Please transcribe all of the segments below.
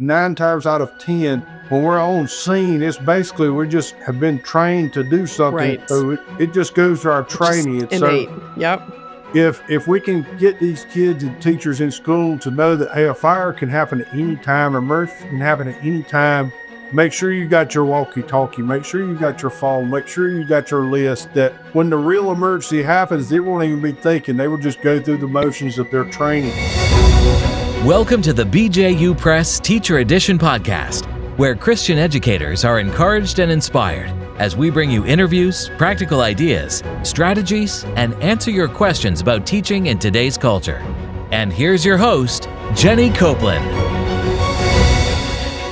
9 times out of 10, when we're on scene, it's basically we just have been trained to do something. Right. So it just goes to our Just training. And innate. so Yep. if we can get these kids and teachers in school to know that, hey, a fire can happen at any time, an emergency can happen at any time, make sure you got your walkie-talkie, make sure you got your phone, make sure you got your list, that when the real emergency happens, they won't even be thinking. They will just go through the motions of their training. Welcome to the BJU Press Teacher Edition podcast, where Christian educators are encouraged and inspired as we bring you interviews, practical ideas, strategies, and answer your questions about teaching in today's culture. And here's your host, Jenny Copeland.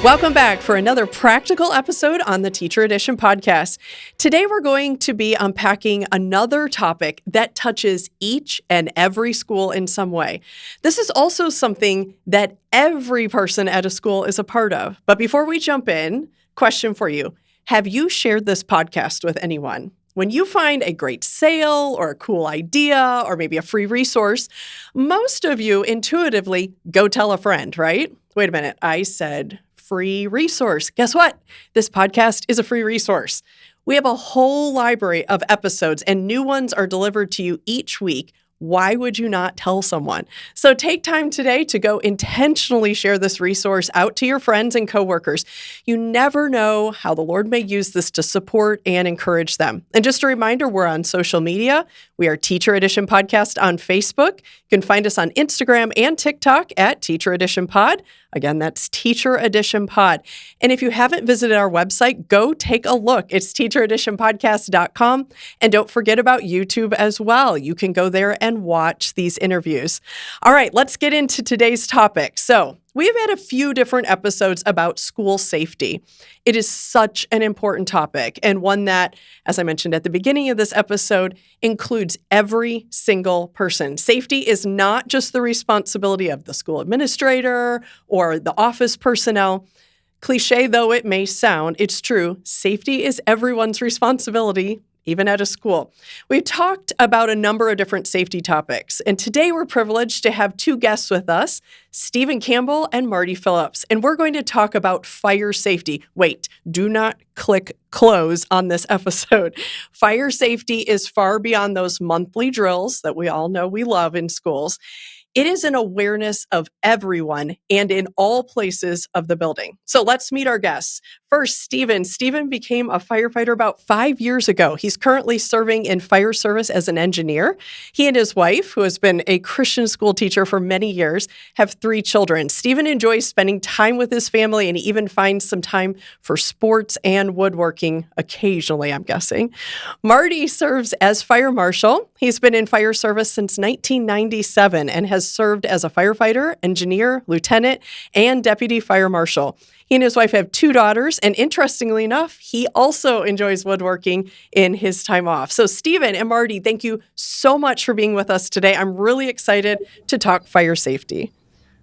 Welcome back for another practical episode on the Teacher Edition podcast. Today we're going to be unpacking another topic that touches each and every school in some way. This is also something that every person at a school is a part of. But before we jump in, question for you. Have you shared this podcast with anyone? When you find a great sale or a cool idea or maybe a free resource, most of you intuitively go tell a friend, right? Wait a minute, I said free resource. Guess what? This podcast is a free resource. We have a whole library of episodes and new ones are delivered to you each week. Why would you not tell someone? So take time today to go intentionally share this resource out to your friends and coworkers. You never know how the Lord may use this to support and encourage them. And just a reminder, we're on social media. We are Teacher Edition Podcast on Facebook. You can find us on Instagram and TikTok at Teacher Edition Pod. Again, that's Teacher Edition Pod. And if you haven't visited our website, go take a look. It's teachereditionpodcast.com. And don't forget about YouTube as well. You can go there and watch these interviews. All right, let's get into today's topic. So we've had a few different episodes about school safety. It is such an important topic and one that, as I mentioned at the beginning of this episode, includes every single person. Safety is not just the responsibility of the school administrator or the office personnel. Cliche though it may sound, it's true. Safety is everyone's responsibility, even at a school. We've talked about a number of different safety topics, and today we're privileged to have two guests with us, Stephen Campbell and Marty Phillips, and we're going to talk about fire safety. Wait, do not click close on this episode. Fire safety is far beyond those monthly drills that we all know we love in schools. It is an awareness of everyone and in all places of the building. So let's meet our guests. First, Stephen. Stephen became a firefighter about 5 years ago. He's currently serving in fire service as an engineer. He and his wife, who has been a Christian school teacher for many years, have 3 children. Stephen enjoys spending time with his family and he even finds some time for sports and woodworking occasionally, I'm guessing. Marty serves as fire marshal. He's been in fire service since 1997 and has served as a firefighter, engineer, lieutenant, and deputy fire marshal. He and his wife have 2 daughters, and interestingly enough, he also enjoys woodworking in his time off. So Stephen and Marty, thank you so much for being with us today. I'm really excited to talk fire safety.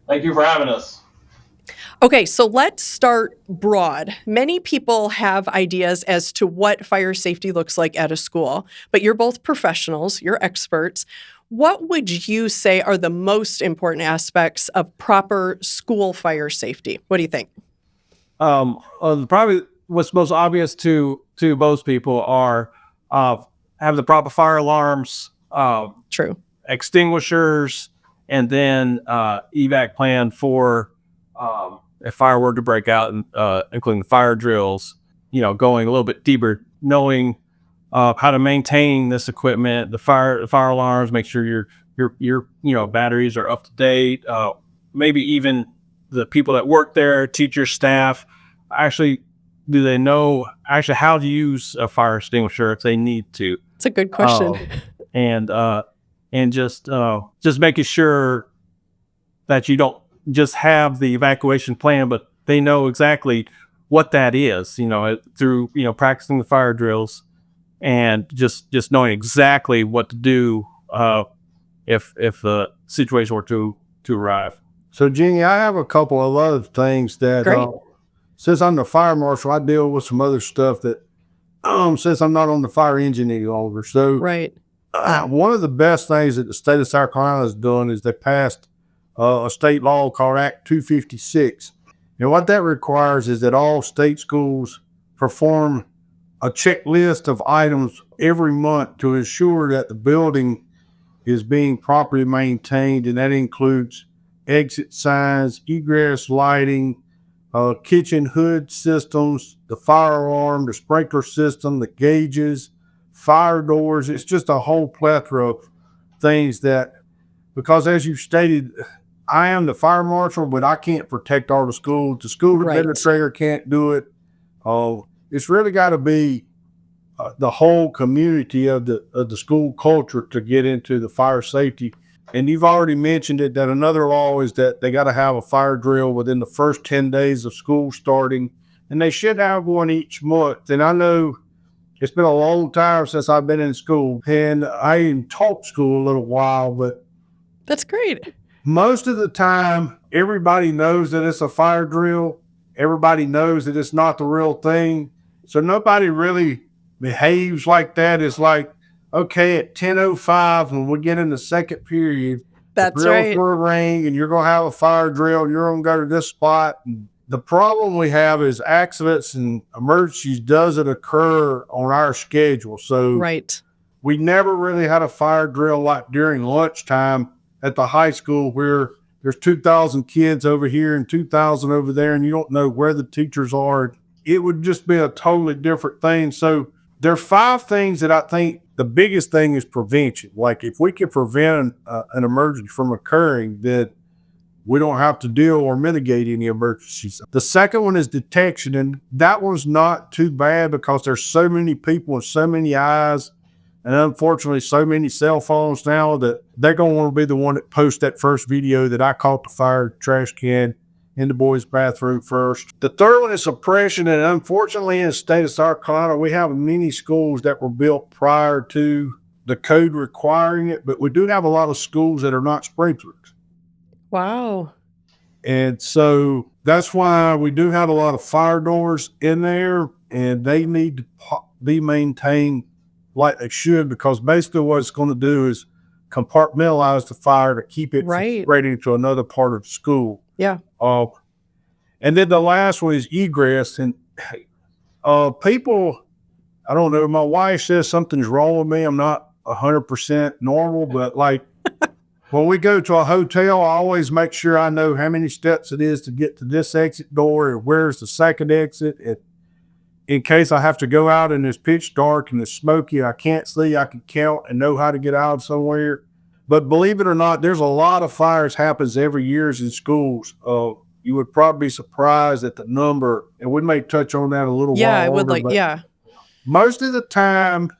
Thank you for having us. Okay, so let's start broad. Many people have ideas as to what fire safety looks like at a school, but you're both professionals, you're experts. What would you say are the most important aspects of proper school fire safety? What do you think? Probably what's most obvious to most people are have the proper fire alarms, True, extinguishers, and then evac plan for if fire were to break out, including the fire drills. Going a little bit deeper, knowing how to maintain this equipment, the fire alarms, make sure your batteries are up to date. Maybe even the people that work there, teachers, staff, actually, do they know how to use a fire extinguisher if they need to? it's a good question. And just making sure that you don't just have the evacuation plan, but they know exactly what that is. Through practicing the fire drills and just knowing exactly what to do if the situation were to arrive. So, Jenny, I have a couple of other things that, since I'm the fire marshal, I deal with some other stuff that, since I'm not on the fire engine any longer. So, Right. One of the best things that the state of South Carolina has done is they passed a state law called Act 256. And what that requires is that all state schools perform a checklist of items every month to ensure that the building is being properly maintained, and that includes exit signs, egress lighting, kitchen hood systems, the fire alarm, the sprinkler system, the gauges, fire doors. It's just a whole plethora of things that, because as you stated, I am the fire marshal, but I can't protect all the schools. The school Right. administrator can't do it. It's really got to be the whole community of the school culture to get into the fire safety. And you've already mentioned it, that another law is that they got to have a fire drill within the first 10 days of school starting, and they should have one each month. And I know it's been a long time since I've been in school, and I even taught school a little while, but That's great. most of the time, everybody knows that it's a fire drill. Everybody knows that it's not the real thing. So nobody really behaves like that. It's like, okay, at 10:05, when we get in the second period, That's the bell's right. going to ring and you're going to have a fire drill. You're going to go to this spot. And the problem we have is accidents and emergencies doesn't occur on our schedule. So Right. we never really had a fire drill like during lunchtime at the high school, where there's 2,000 kids over here and 2,000 over there, and you don't know where the teachers are. It would just be a totally different thing. So there are 5 things that I think the biggest thing is prevention. Like, if we can prevent an emergency from occurring, then we don't have to deal or mitigate any emergencies. The second one is detection, and that one's not too bad because there's so many people and so many eyes, and unfortunately so many cell phones now, that they're going to want to be the one that posts that first video that I caught the fire trash can in the boys' bathroom first. The third one is suppression, and unfortunately in the state of South Carolina, we have many schools that were built prior to the code requiring it, but we do have a lot of schools that are not sprinklers. Wow. And so that's why we do have a lot of fire doors in there, and they need to be maintained like they should, because basically what it's going to do is compartmentalize the fire to keep it Right. from spreading to another part of the school. Yeah. And then the last one is egress. And people, I don't know, my wife says something's wrong with me. I'm not 100% normal, but like when we go to a hotel, I always make sure I know how many steps it is to get to this exit door and where's the second exit. And in case I have to go out and it's pitch dark and it's smoky and I can't see, I can count and know how to get out somewhere. But believe it or not, there's a lot of fires happens every year in schools. You would probably be surprised at the number, and we may touch on that a little Yeah, while I would longer, like, but yeah. most of the time,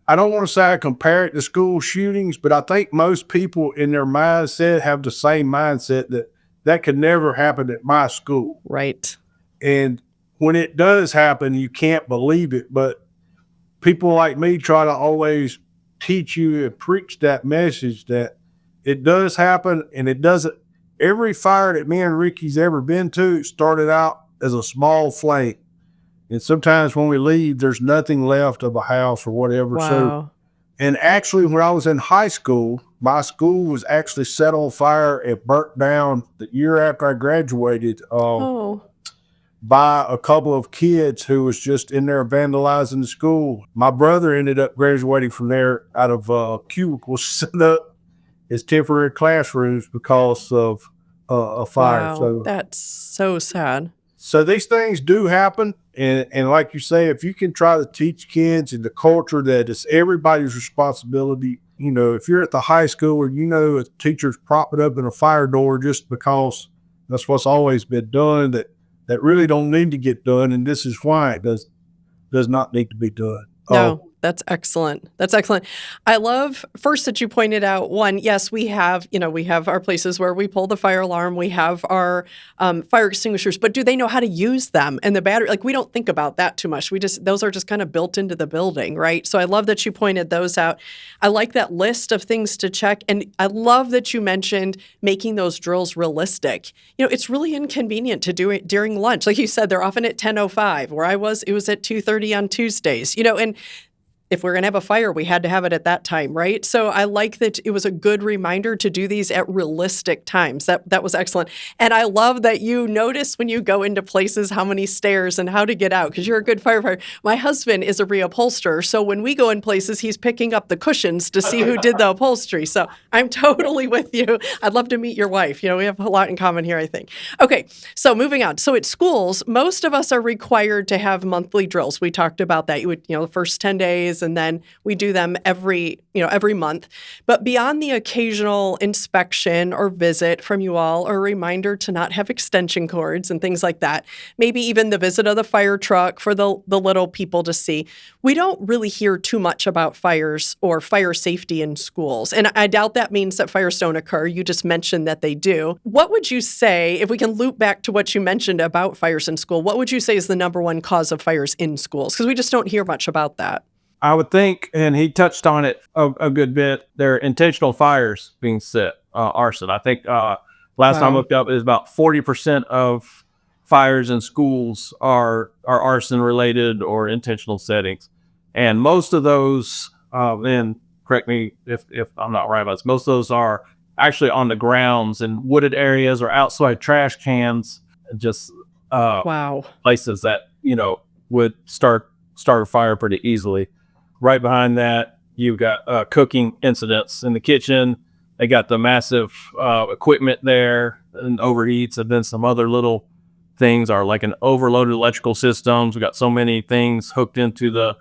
I don't want to say I compare it to school shootings, but I think most people in their mindset have the same mindset that could never happen at my school. Right. And when it does happen, you can't believe it. But people like me try to always teach you and preach that message that it does happen, and it doesn't. Every fire that me and Ricky's ever been to started out as a small flame. And sometimes when we leave, there's nothing left of a house or whatever. Wow. So, and actually, when I was in high school, my school was actually set on fire and burnt down the year after I graduated. By a couple of kids who was just in there vandalizing the school. My brother ended up graduating from there out of cubicles set up as temporary classrooms because of a fire. Wow. So That's so sad. So these things do happen. And like you say, if you can try to teach kids in the culture that it's everybody's responsibility, you know, if you're at the high school where you know a teacher's propping up in a fire door just because that's what's always been done, that really don't need to get done, and this is why it does not need to be done. No, that's excellent. That's excellent. I love first that you pointed out, one, yes, we have our places where we pull the fire alarm, we have our fire extinguishers, but do they know how to use them? And the battery, like, we don't think about that too much. Those are just kind of built into the building, right? So I love that you pointed those out. I like that list of things to check. And I love that you mentioned making those drills realistic. You know, it's really inconvenient to do it during lunch. Like you said, they're often at 10:05. Where I was, it was at 2:30 on Tuesdays, you know, and if we're going to have a fire, we had to have it at that time, right? So I like that it was a good reminder to do these at realistic times. That was excellent. And I love that you notice when you go into places how many stairs and how to get out because you're a good firefighter. My husband is a reupholsterer, so when we go in places, he's picking up the cushions to see who did the upholstery. So I'm totally with you. I'd love to meet your wife. We have a lot in common here, I think. Okay, so moving on. So at schools, most of us are required to have monthly drills. We talked about that. You would, the first 10 days, and then we do them every month. But beyond the occasional inspection or visit from you all, or a reminder to not have extension cords and things like that, maybe even the visit of the fire truck for the little people to see, we don't really hear too much about fires or fire safety in schools. And I doubt that means that fires don't occur. You just mentioned that they do. What would you say, if we can loop back to what you mentioned about fires in school, what would you say is the number one cause of fires in schools? Because we just don't hear much about that. I would think, and he touched on it a good bit, there are intentional fires being set, arson. I think last time I looked up, it was about 40% of fires in schools are arson related or intentional settings. And most of those, and correct me if I'm not right about this, most of those are actually on the grounds in wooded areas or outside trash cans, just places that, would start a fire pretty easily. Right behind that, you've got cooking incidents in the kitchen. They got the massive equipment there and overheats, and then some other little things are like an overloaded electrical systems. We got so many things hooked into the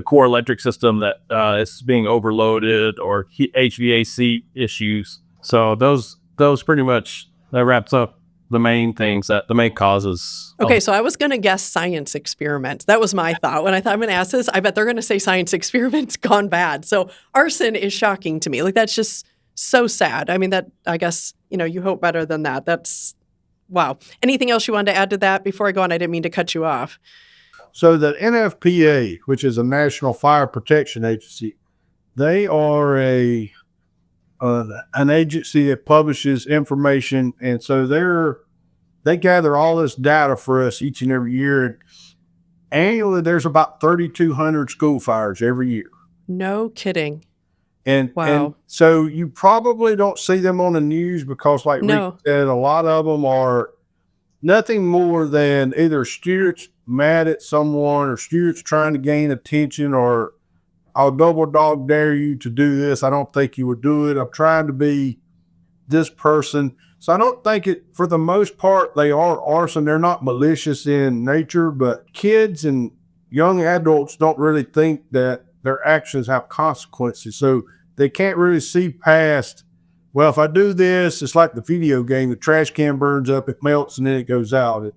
core electric system that it's being overloaded, or HVAC issues. So those pretty much, that wraps up the main things, that the main causes. Okay, so I was going to guess science experiments. That was my thought. When I thought I'm going to ask this, I bet they're going to say science experiments gone bad. So arson is shocking to me. Like, that's just so sad. I mean, that, I guess, you hope better than that. That's, wow. Anything else you wanted to add to that before I go on? I didn't mean to cut you off. So the NFPA, which is a National Fire Protection Agency, they are an agency that publishes information, and so they gather all this data for us each and every year. Annually, there's about 3,200 school fires every year. No kidding. And so you probably don't see them on the news because, like Rick said, a lot of them are nothing more than either students mad at someone or students trying to gain attention, or I'll double dog dare you to do this. I don't think you would do it. I'm trying to be this person. So I don't think for the most part, they are arson. They're not malicious in nature, but kids and young adults don't really think that their actions have consequences. So they can't really see past, well, if I do this, it's like the video game. The trash can burns up, it melts, and then it goes out.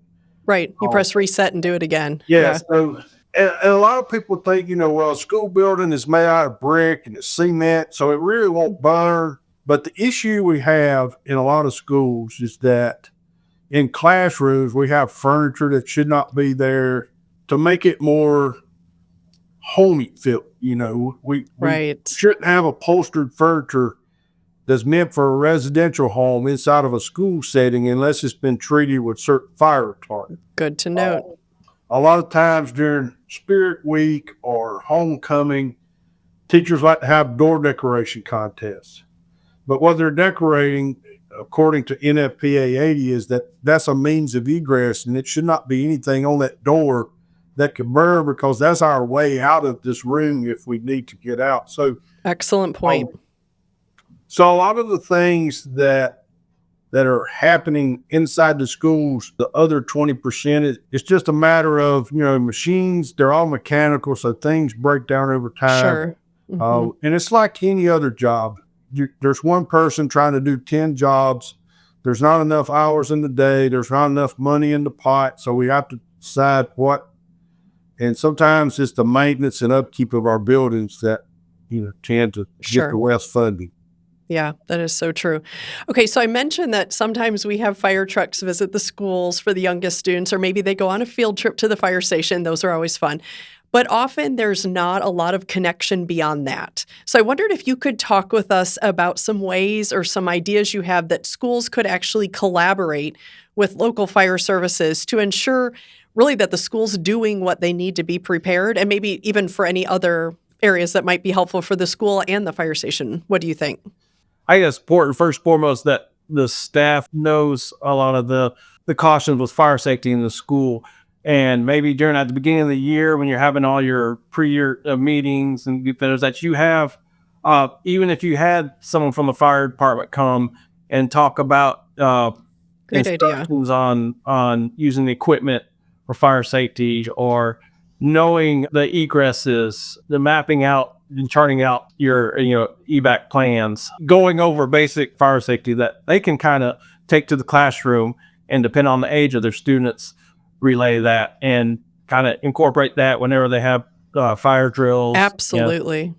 Right. You press reset and do it again. Yeah. So, and a lot of people think, well, a school building is made out of brick and it's cement, so it really won't burn. But the issue we have in a lot of schools is that in classrooms, we have furniture that should not be there to make it more homey feel. We shouldn't have upholstered furniture that's meant for a residential home inside of a school setting unless it's been treated with certain fire retardant. Good to note. A lot of times during Spirit Week or homecoming, teachers like to have door decoration contests. But what they're decorating, according to NFPA 80, is that's a means of egress, and it should not be anything on that door that could burn, because that's our way out of this room if we need to get out. So, excellent point. So a lot of the things that are happening inside the schools, the other 20%, it's just a matter of, machines, they're all mechanical, so things break down over time. Sure. Mm-hmm. And it's like any other job. There's one person trying to do 10 jobs. There's not enough hours in the day. There's not enough money in the pot. So we have to decide what. And sometimes it's the maintenance and upkeep of our buildings that, tend to get the less funding. Yeah, that is so true. Okay, so I mentioned that sometimes we have fire trucks visit the schools for the youngest students, or maybe they go on a field trip to the fire station. Those are always fun. But often there's not a lot of connection beyond that. So I wondered if you could talk with us about some ways or some ideas you have that schools could actually collaborate with local fire services to ensure really that the school's doing what they need to be prepared, and maybe even for any other areas that might be helpful for the school and the fire station. What do you think? I think it's important, first and foremost, that the staff knows a lot of the cautions with fire safety in the school. And maybe at the beginning of the year, when you're having all your pre-year meetings and things that you have, even if you had someone from the fire department come and talk about Great idea. instructions on using the equipment for fire safety, or knowing the egresses, the mapping out and charting out your evac plans, going over basic fire safety that they can kind of take to the classroom, and depending on the age of their students, relay that and kind of incorporate that whenever they have fire drills. Absolutely.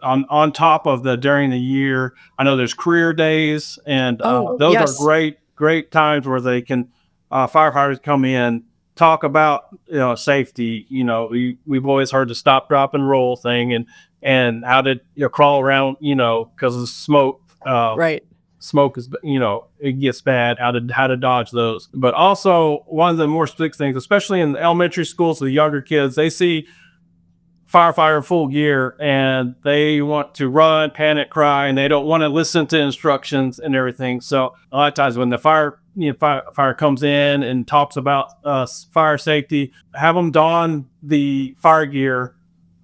On top of during the year, I know there's career days, and those yes. are great times where they can firefighters come in, talk about safety. We've always heard the stop, drop, and roll thing, and how to crawl around because of smoke. Right. Smoke is it gets bad. How to dodge those. But also one of the more strict things, especially in the elementary schools, the younger kids, they see firefighter in full gear and they want to run, panic, cry, and they don't want to listen to instructions and everything. So a lot of times when the fire comes in and talks about fire safety, have them don the fire gear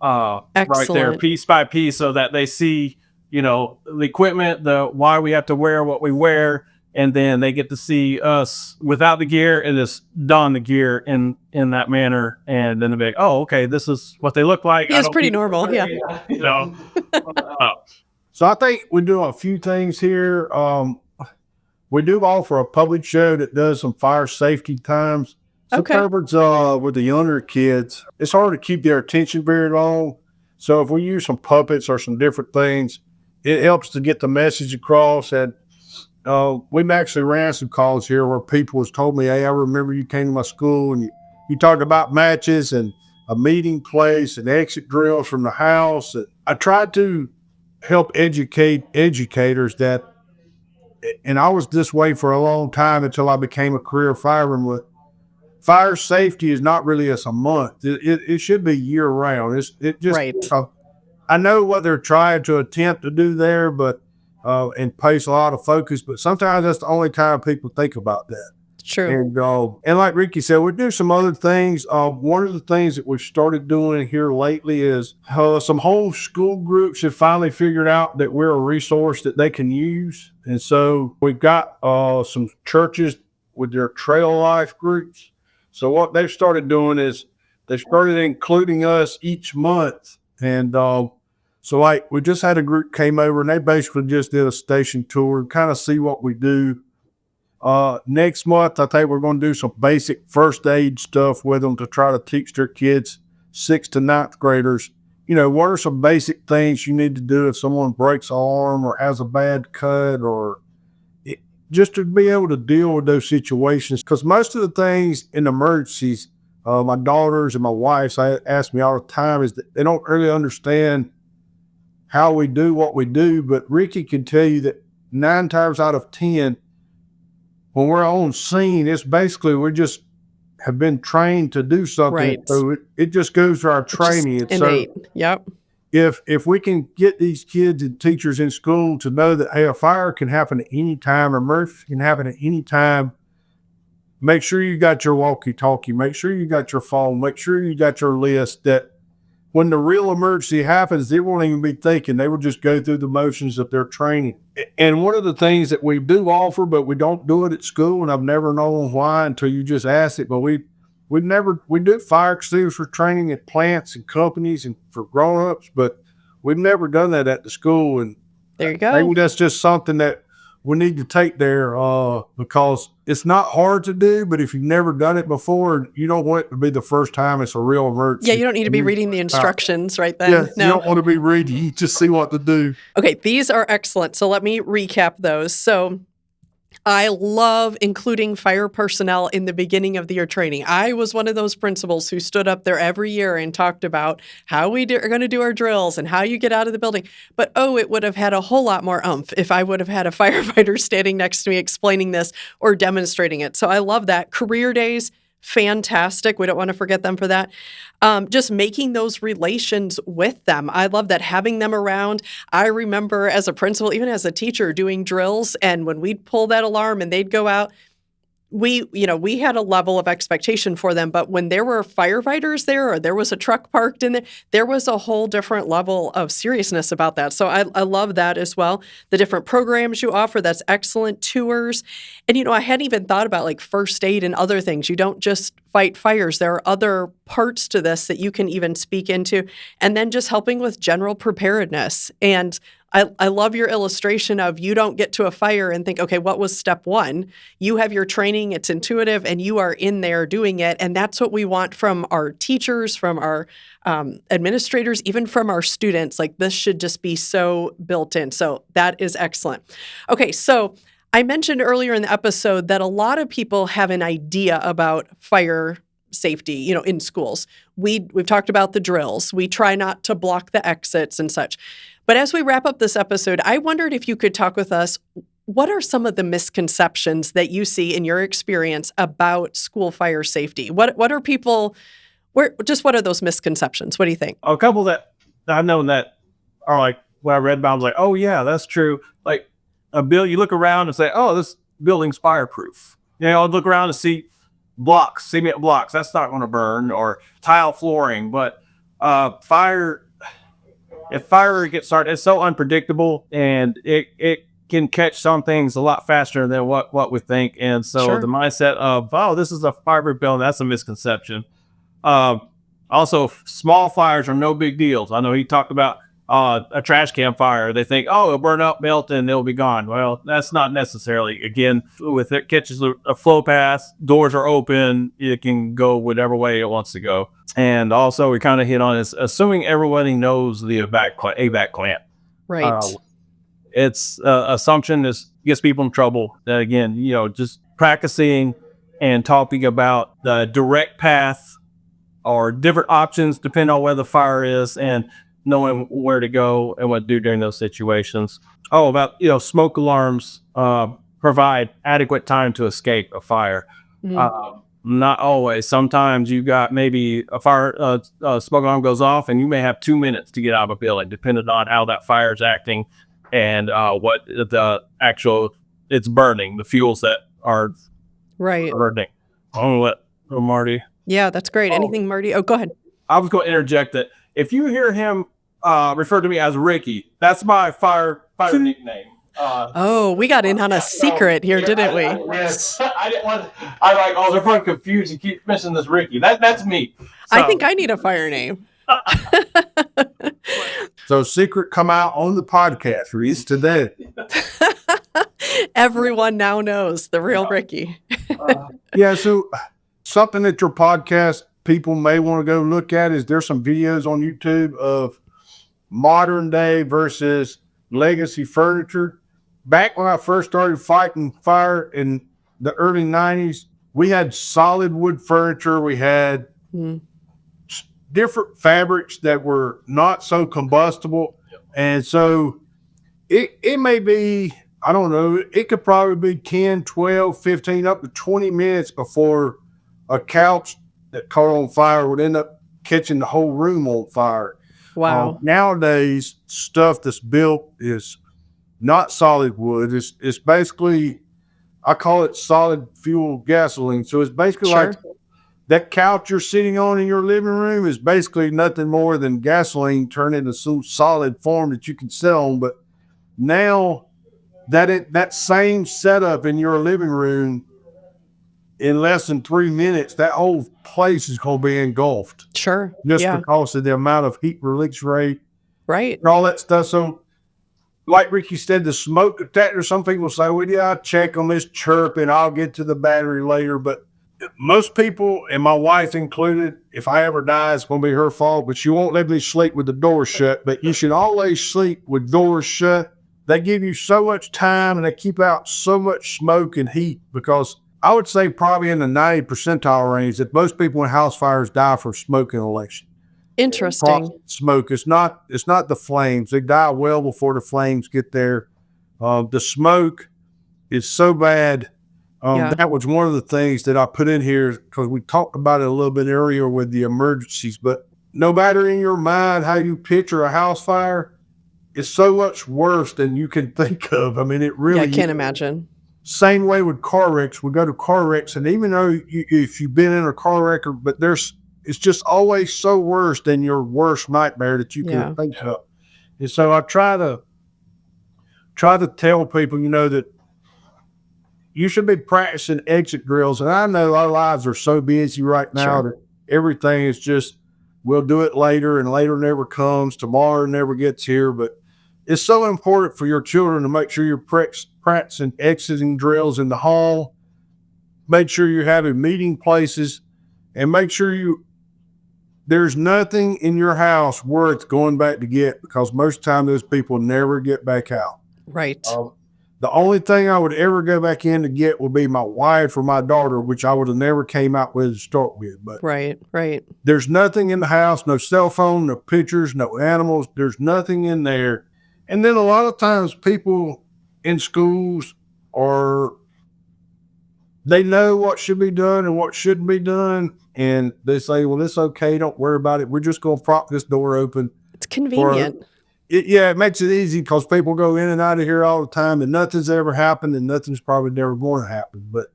right there, piece by piece, so that they see the equipment, why we have to wear what we wear, and then they get to see us without the gear and just don the gear in that manner, and then they'll be like, oh, okay, this is what they look like. Yeah, it's pretty normal. Yeah. So I think we do a few things here. We do offer a public show that does some fire safety times. Sometimes with the younger kids, it's hard to keep their attention very long. So if we use some puppets or some different things, it helps to get the message across. And we've actually ran some calls here where people has told me, hey, I remember you came to my school and you talked about matches and a meeting place and exit drills from the house. I tried to help educate educators that, and I was this way for a long time until I became a career fireman. Fire safety is not really a month. It should be year round. It just right. I know what they're trying to attempt to do there, but and place a lot of focus. But sometimes that's the only time people think about that. True. And like Ricky said, we do some other things. One of the things that we've started doing here lately is some whole school groups have finally figured out that we're a resource that they can use. And so we've got some churches with their trail life groups. So what they've started doing is they started including us each month. And so like we just had a group came over and they basically just did a station tour and kind of see what we do. Next month, I think we're going to do some basic first aid stuff with them to try to teach their kids, 6th to 9th graders, what are some basic things you need to do if someone breaks an arm or has a bad cut, or just to be able to deal with those situations. Because most of the things in emergencies, my daughters and my wife ask me all the time, is that they don't really understand how we do what we do. But Ricky can tell you that 9 times out of 10, when we're on scene, it's basically we just have been trained to do something. Right. So it just goes to our training. It's innate. So yep. If we can get these kids and teachers in school to know that, hey, a fire can happen at any time, or emergency can happen at any time, make sure you got your walkie-talkie, make sure you got your phone, make sure you got your list, that when the real emergency happens, they won't even be thinking. They will just go through the motions of their training. And one of the things that we do offer, but we don't do it at school, and I've never known why until you just asked it, but we do fire extinguisher training at plants and companies and for grown-ups, but we've never done that at the school. And there you go. Maybe that's just something that we need to take there because it's not hard to do, but if you've never done it before, you don't want it to be the first time it's a real emergency. Yeah, you don't need to be reading the instructions right then. Yeah, no. You don't want to be reading. You just see what to do. Okay, these are excellent. So let me recap those. So I love including fire personnel in the beginning of the year training. I was one of those principals who stood up there every year and talked about how we are going to do our drills and how you get out of the building. But, it would have had a whole lot more oomph if I would have had a firefighter standing next to me explaining this or demonstrating it. So I love that. Career days, fantastic. We don't want to forget them for that. Just making those relations with them. I love that, having them around. I remember as a principal, even as a teacher, doing drills, and when we'd pull that alarm and they'd go out, we had a level of expectation for them, but when there were firefighters there or there was a truck parked in there was a whole different level of seriousness about that. So I love that as well. The different programs you offer, that's excellent. Tours. And, I hadn't even thought about like first aid and other things. You don't just fight fires. There are other parts to this that you can even speak into. And then just helping with general preparedness. And I love your illustration of, you don't get to a fire and think, okay, what was step one? You have your training, it's intuitive, and you are in there doing it. And that's what we want from our teachers, from our administrators, even from our students. Like, this should just be so built in. So that is excellent. Okay, so I mentioned earlier in the episode that a lot of people have an idea about fire safety, in schools. We've talked about the drills. We try not to block the exits and such. But as we wrap up this episode, I wondered if you could talk with us, what are some of the misconceptions that you see in your experience about school fire safety? What are those misconceptions? What do you think? A couple that I've known that are like, when I read about, I was like, oh yeah, that's true. Like a bill, you look around and say, oh, this building's fireproof. I'll look around and see blocks, cement blocks, that's not going to burn, or tile flooring. But if fire gets started, it's so unpredictable, and it can catch some things a lot faster than what we think. And so Sure. The mindset of, oh, this is a fireproof building, that's a misconception. Also, small fires are no big deals. I know he talked about a trash can fire. They think, oh, it'll burn up, melt, and it'll be gone. Well, that's not necessarily. Again, with it catches a flow path, doors are open, it can go whatever way it wants to go. And also, we kind of hit on this, assuming everybody knows the evac clamp. Right. It's assumption gets people in trouble. That again, just practicing and talking about the direct path or different options depending on where the fire is, and knowing where to go and what to do during those situations. Oh, about, smoke alarms provide adequate time to escape a fire. Mhm. Not always. Sometimes you got maybe a fire, smoke alarm goes off, and you may have 2 minutes to get out of a building, depending on how that fire is acting and what the actual it's burning, the fuels that are Right. burning. I'll let Marty. Yeah, that's great. Anything, Marty? Oh, go ahead. I was going to interject that if you hear him refer to me as Ricky, that's my fire nickname. We got in on a secret here, didn't we? Yes. I didn't want. They're probably confused. You keep mentioning this Ricky. That's me. I think I need a fire name. So secret come out on the podcast. Release today. Everyone now knows the real Ricky. Yeah, so something that your podcast people may want to go look at is there's some videos on YouTube of modern day versus legacy furniture. Back when I first started fighting fire in the early 90s, we had solid wood furniture. We had different fabrics that were not so combustible. And so it may be, I don't know, it could probably be 10, 12, 15, up to 20 minutes before a couch that caught on fire would end up catching the whole room on fire. Wow. Nowadays, stuff that's built is not solid wood. It's basically, I call it solid fuel gasoline. So it's basically Sure. like that couch you're sitting on in your living room is basically nothing more than gasoline turned into some solid form that you can sit on. But now that same setup in your living room, in less than 3 minutes, that whole place is going to be engulfed Sure. just Yeah. because of the amount of heat release rate Right. and all that stuff. So, like Ricky said, the smoke detector, some people say, well, yeah, I'll check on this chirp and I'll get to the battery later. But most people, and my wife included, if I ever die, it's going to be her fault, but she won't let me sleep with the door shut. But you should always sleep with doors shut. They give you so much time and they keep out so much smoke and heat, because I would say probably in the 90 percentile range that most people in house fires die from smoke inhalation. Interesting. Smoke. It's not the flames. They die well before the flames get there. The smoke is so bad Yeah. That was one of the things that I put in here because we talked about it a little bit earlier with the emergencies. But no matter in your mind how you picture a house fire, it's so much worse than you can think of. I mean, it Yeah, really I can't is. imagine. Same way with car wrecks. We go to car wrecks, and even though if you've been in a car wreck, but it's just always so worse than your worst nightmare that you Yeah. can think of. And so I try to tell people, that you should be practicing exit drills. And I know our lives are so busy right now Sure. that everything is just, we'll do it later, and later never comes. Tomorrow never gets here. But it's so important for your children to make sure you're practicing exiting drills in the hall. Make sure you're having meeting places, and make sure there's nothing in your house where it's going back to get, because most of the time those people never get back out. Right. The only thing I would ever go back in to get would be my wife or my daughter, which I would have never came out with to start with. But Right. there's nothing in the house, no cell phone, no pictures, no animals. There's nothing in there. And then a lot of times people in schools they know what should be done and what shouldn't be done. And they say, well, it's okay. Don't worry about it. We're just going to prop this door open. It's convenient. It makes it easy because people go in and out of here all the time, and nothing's ever happened, and nothing's probably never going to happen. But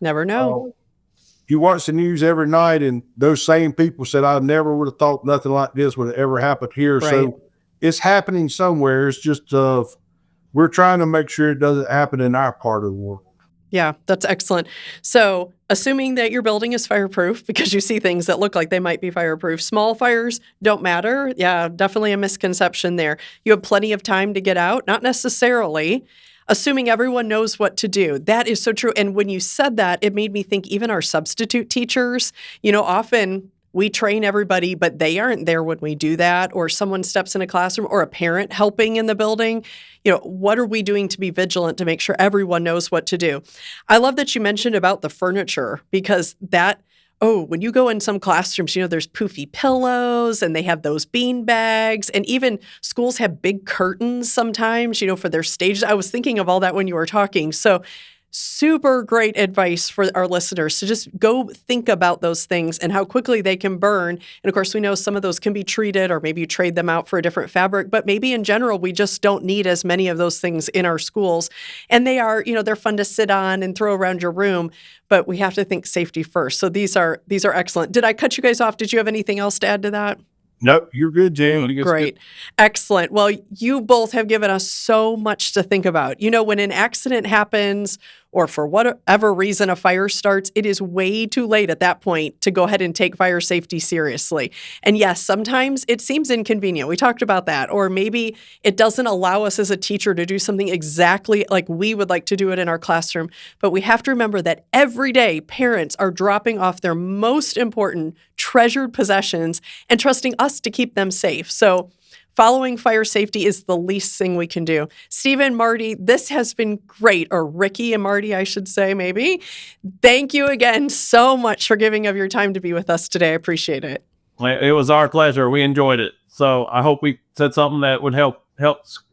Never know. you watch the news every night, and those same people said, I never would have thought nothing like this would have ever happened here. Right. So it's happening somewhere. It's just we're trying to make sure it doesn't happen in our part of the world. Yeah, that's excellent. So, assuming that your building is fireproof, because you see things that look like they might be fireproof, small fires don't matter. Yeah, definitely a misconception there. You have plenty of time to get out, not necessarily. Assuming everyone knows what to do. That is so true. And when you said that, it made me think even our substitute teachers, often we train everybody, but they aren't there when we do that, or someone steps in a classroom, or a parent helping in the building. What are we doing to be vigilant to make sure everyone knows what to do? I love that you mentioned about the furniture, because when you go in some classrooms, there's poofy pillows and they have those bean bags, and even schools have big curtains sometimes, for their stages. I was thinking of all that when you were talking. So super great advice for our listeners to just go think about those things and how quickly they can burn. And of course, we know some of those can be treated, or maybe you trade them out for a different fabric, but maybe in general, we just don't need as many of those things in our schools. And they are, they're fun to sit on and throw around your room, but we have to think safety first. So these are excellent. Did I cut you guys off? Did you have anything else to add to that? Nope, you're good, Jane. Great. Excellent. Well, you both have given us so much to think about. When an accident happens, or for whatever reason a fire starts, it is way too late at that point to go ahead and take fire safety seriously. And yes, sometimes it seems inconvenient. We talked about that. Or maybe it doesn't allow us as a teacher to do something exactly like we would like to do it in our classroom. But we have to remember that every day parents are dropping off their most important, treasured possessions and trusting us to keep them safe. So following fire safety is the least thing we can do. Stephen, Marty, this has been great. Or Ricky and Marty, I should say, maybe. Thank you again so much for giving of your time to be with us today. I appreciate it. It was our pleasure. We enjoyed it. So I hope we said something that would help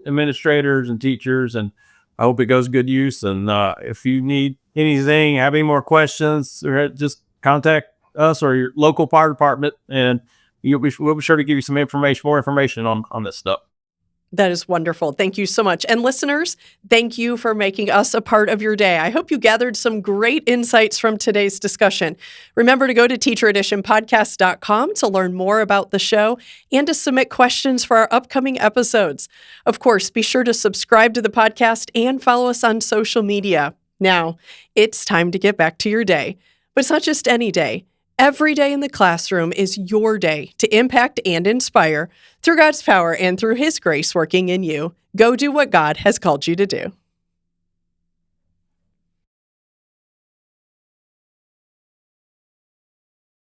administrators and teachers, and I hope it goes to good use. And if you need anything, have any more questions, or just contact us or your local fire department, and we'll be sure to give you some more information on this stuff. That is wonderful. Thank you so much. And listeners, thank you for making us a part of your day. I hope you gathered some great insights from today's discussion. Remember to go to teachereditionpodcast.com to learn more about the show and to submit questions for our upcoming episodes. Of course, be sure to subscribe to the podcast and follow us on social media. Now, it's time to get back to your day. But it's not just any day. Every day in the classroom is your day to impact and inspire through God's power and through His grace working in you. Go do what God has called you to do.